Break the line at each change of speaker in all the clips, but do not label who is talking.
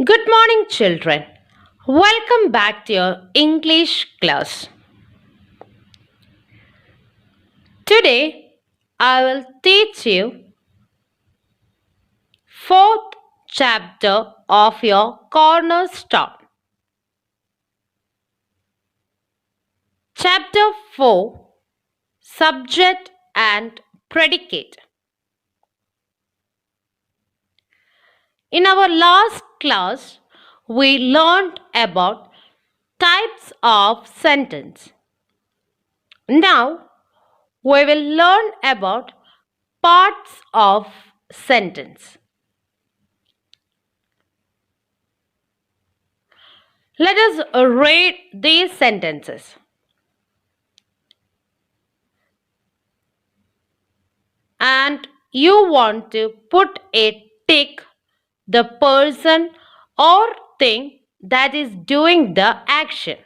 Good morning, children. Welcome back to your English class. Today, I will teach you fourth chapter of your cornerstone. Chapter 4 Subject and Predicate. In our last class, we learned about types of sentence. Now, we will learn about parts of sentence. Let us read these sentences. And you want to put a tick the person or thing that is doing the action.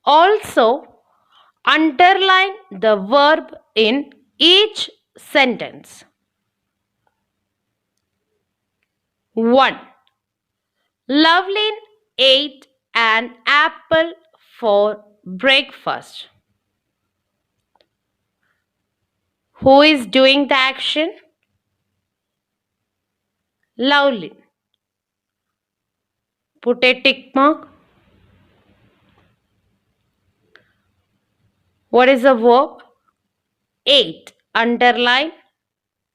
Also, underline the verb in each sentence. 1. Lovelyn ate an apple for breakfast. Who is doing the action? Lovelyn. Put a tick mark. What is the verb? Ate. Underline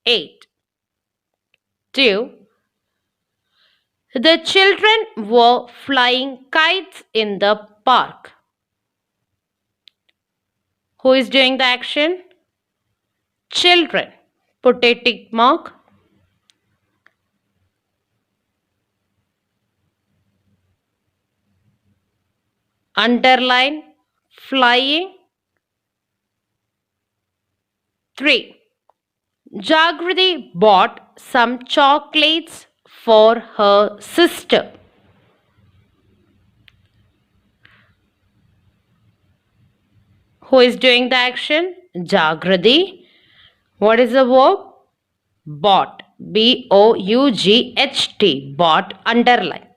8. 2. The children were flying kites in the park. Who is doing the action? Children. Put a tick mark. Underline flying. 3. Jagrati bought some chocolates for her sister. Who is doing the action? Jagrati. What is the verb? Bought. Bought. Bought. Underline.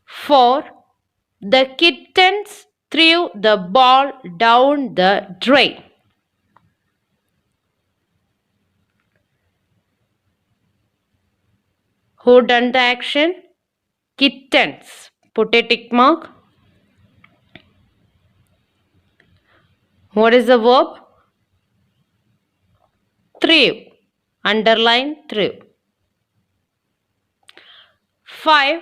4. The kittens threw the ball down the drain. Who done the action? Kittens. Put a tick mark. What is the verb? Threw. Underline threw. 5.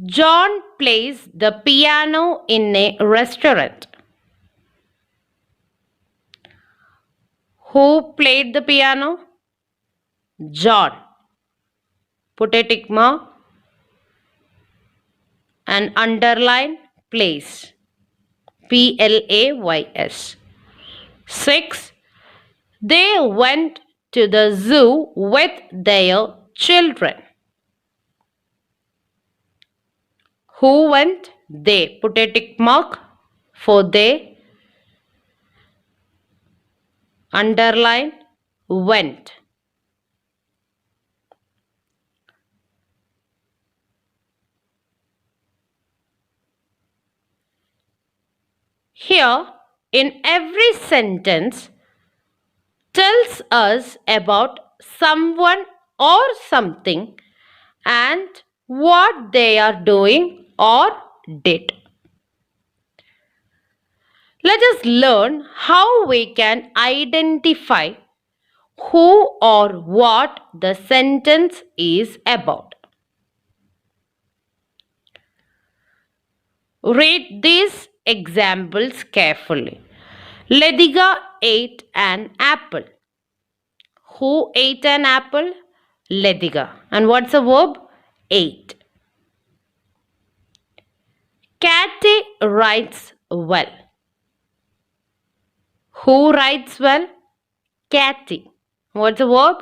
John plays the piano in a restaurant. Who played the piano? John. Put a tick mark and underline plays. Plays. 6. They went to the zoo with their children. Who went? They. Put a tick mark for they. Underline went. Here, in every sentence, tells us about someone or something and what they are doing or did. Let us learn how we can identify who or what the sentence is about. Read these examples carefully. Ledika ate an apple. Who ate an apple? Ledika. And what's the verb? Ate. Kathy writes well. Who writes well? Kathy. What's the verb?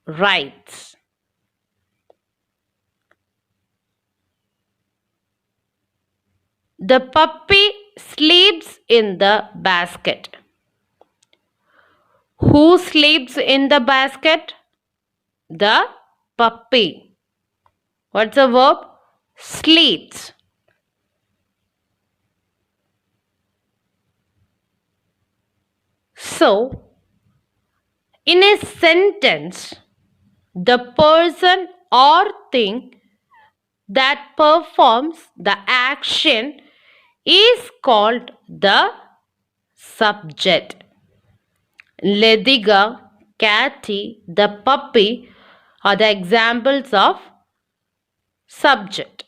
Writes. The puppy sleeps in the basket. Who sleeps in the basket? the puppy. What's the verb? Sleeps. So, in a sentence, the person or thing that performs the action is called the subject. Lediga, Catty, the puppy are the examples of subject.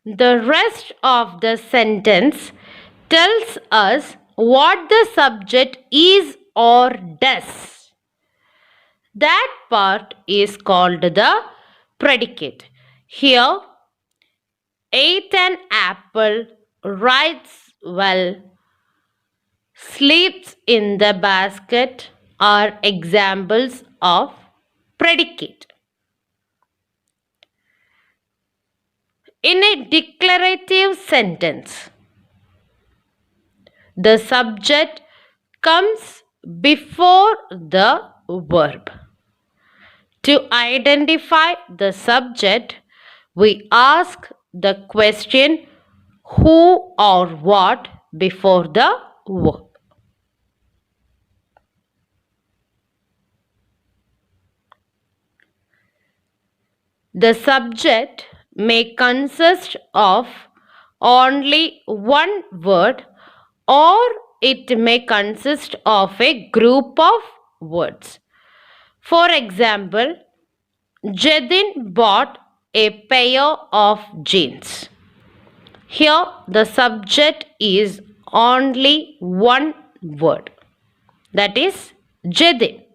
The rest of the sentence tells us what the subject is or does. That part is called the predicate. Here, ate an apple, writes well, sleeps in the basket are examples of predicate. In a declarative sentence, the subject comes before the verb. To identify the subject, we ask the question who or what before the verb. The subject may consist of only one word or it may consist of a group of words. For example, Jadin bought a pair of jeans. Here the subject is only one word, that is Jadin.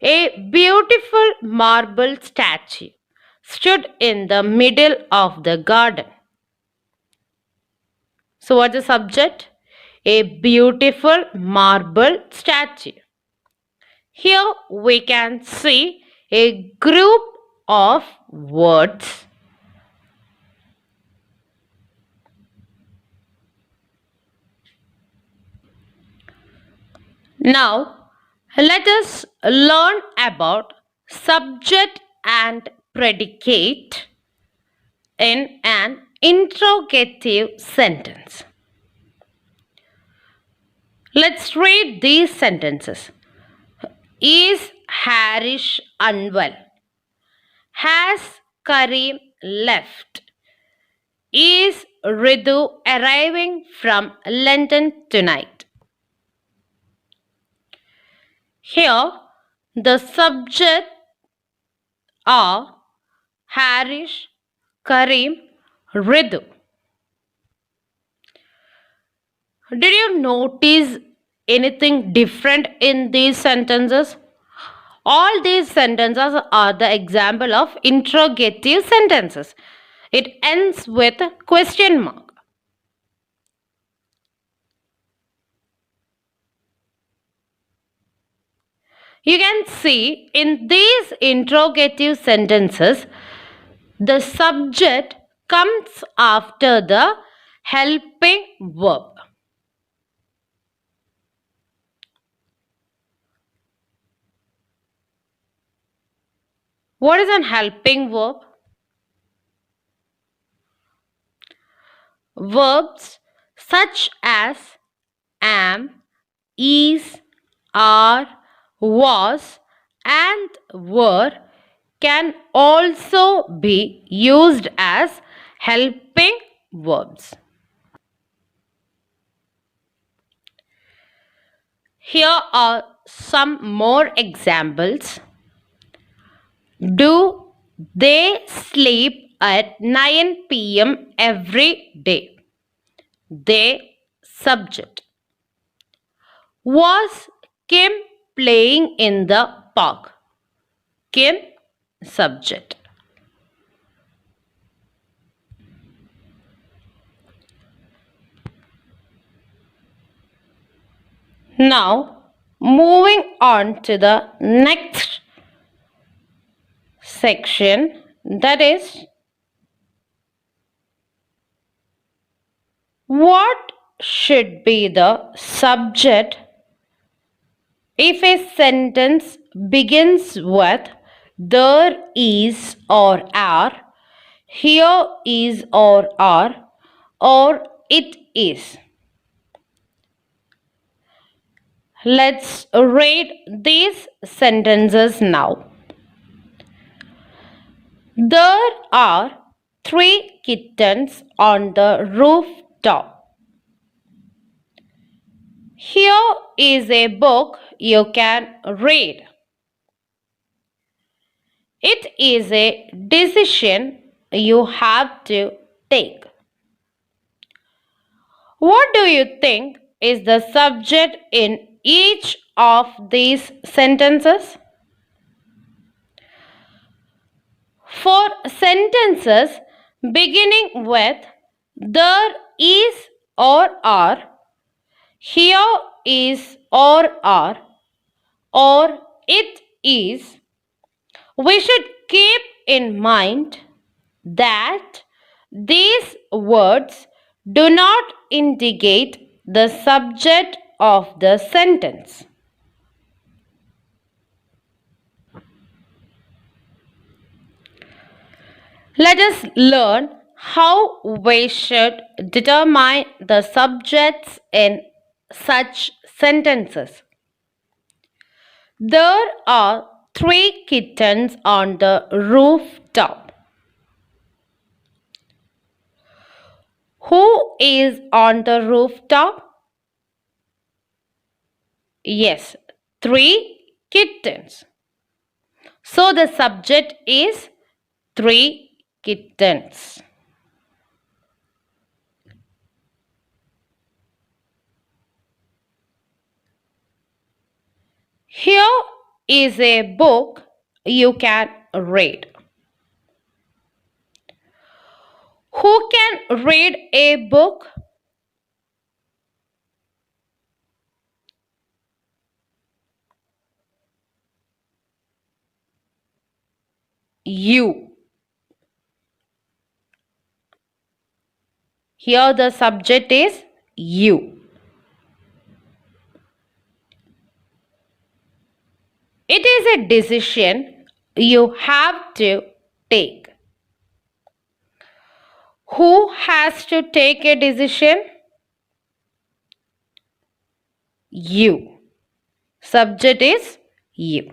A beautiful marble statue stood in the middle of the garden. So, what's the subject? A beautiful marble statue. Here we can see a group of words. Now, let us learn about subject and predicate in an interrogative sentence. Let's read these sentences. Is Harish unwell? Has Kareem left? Is Ridu arriving from London tonight? Here, the subject are Harish, Kareem, Ridu. Did you notice anything different in these sentences? All these sentences are the example of interrogative sentences. It ends with a question mark. You can see in these interrogative sentences, the subject comes after the helping verb. What is an helping verb? Verbs such as am, is, are, was, and were can also be used as helping verbs. Here are some more examples. Do they sleep at 9 p.m. every day? They subject. Was Kim playing in the park? Kim subject. Now, moving on to the next section, that is, what should be the subject if a sentence begins with there is or are, here is or it is. Let's read these sentences now. There are three kittens on the rooftop. Here is a book you can read. It is a decision you have to take. What do you think is the subject in each of these sentences? For sentences beginning with there is or are, here is or are, or it is, we should keep in mind that these words do not indicate the subject of the sentence. Let us learn how we should determine the subjects in such sentences. There are three kittens on the rooftop. Who is on the rooftop? Yes, three kittens. So the subject is three kittens. Here is a book you can read. Who can read a book? You. Here the subject is you. It is a decision you have to take. Who has to take a decision? You. Subject is you.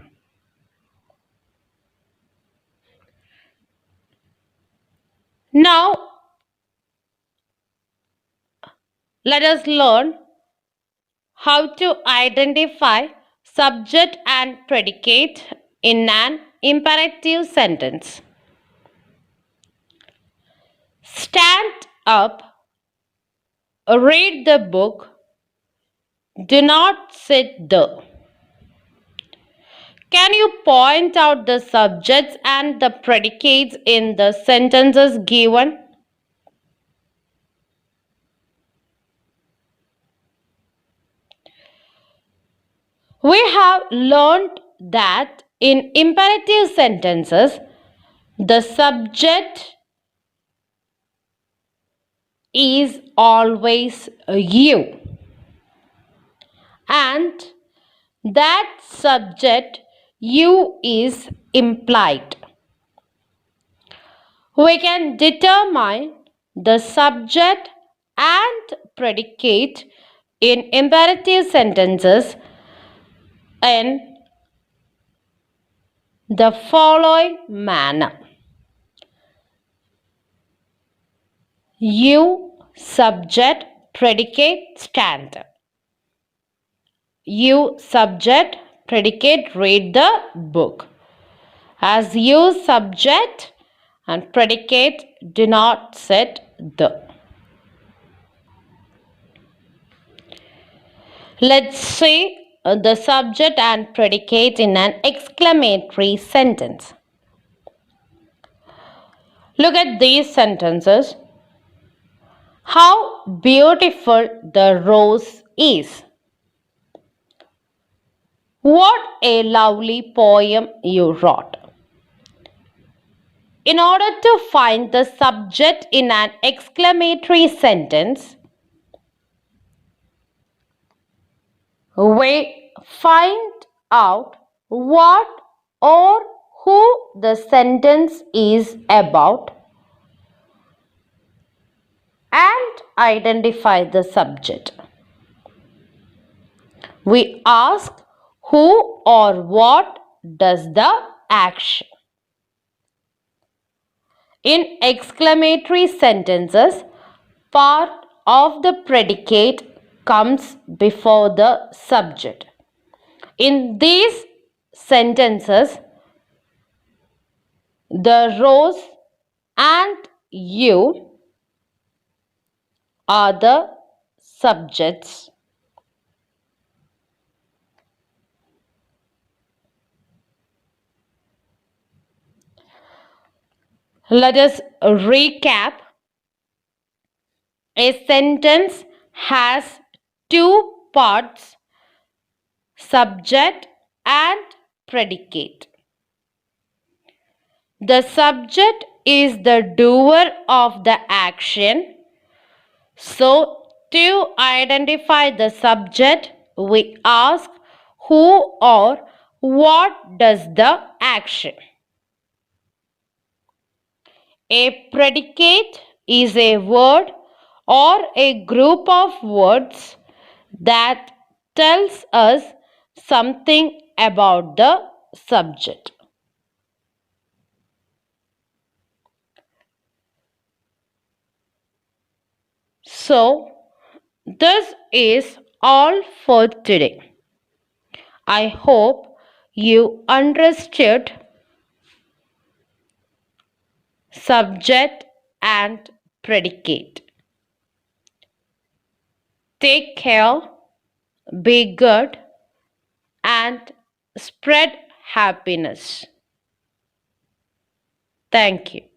Now, let us learn how to identify subject and predicate in an imperative sentence. Stand up, read the book, do not sit there. Can you point out the subjects and the predicates in the sentences given? We have learned that in imperative sentences, the subject is always you, and that subject you is implied. We can determine the subject and predicate in imperative sentences in the following manner. You, subject, predicate, stand. You, subject, predicate, read the book. As you, subject, and predicate, do not sit there. Let's see the subject and predicate in an exclamatory sentence. Look at these sentences. How beautiful the rose is. What a lovely poem you wrote. In order to find the subject in an exclamatory sentence, we find out what or who the sentence is about, and identify the subject. We ask who or what does the action. In exclamatory sentences, part of the predicate comes before the subject. In these sentences, the Rose and you are the subjects. Let us recap. A sentence has two parts, subject and predicate. The subject is the doer of the action. So, to identify the subject, we ask who or what does the action. A predicate is a word or a group of words that tells us something about the subject. So, this is all for today. I hope you understood subject and predicate. Take care, be good, and spread happiness. Thank you.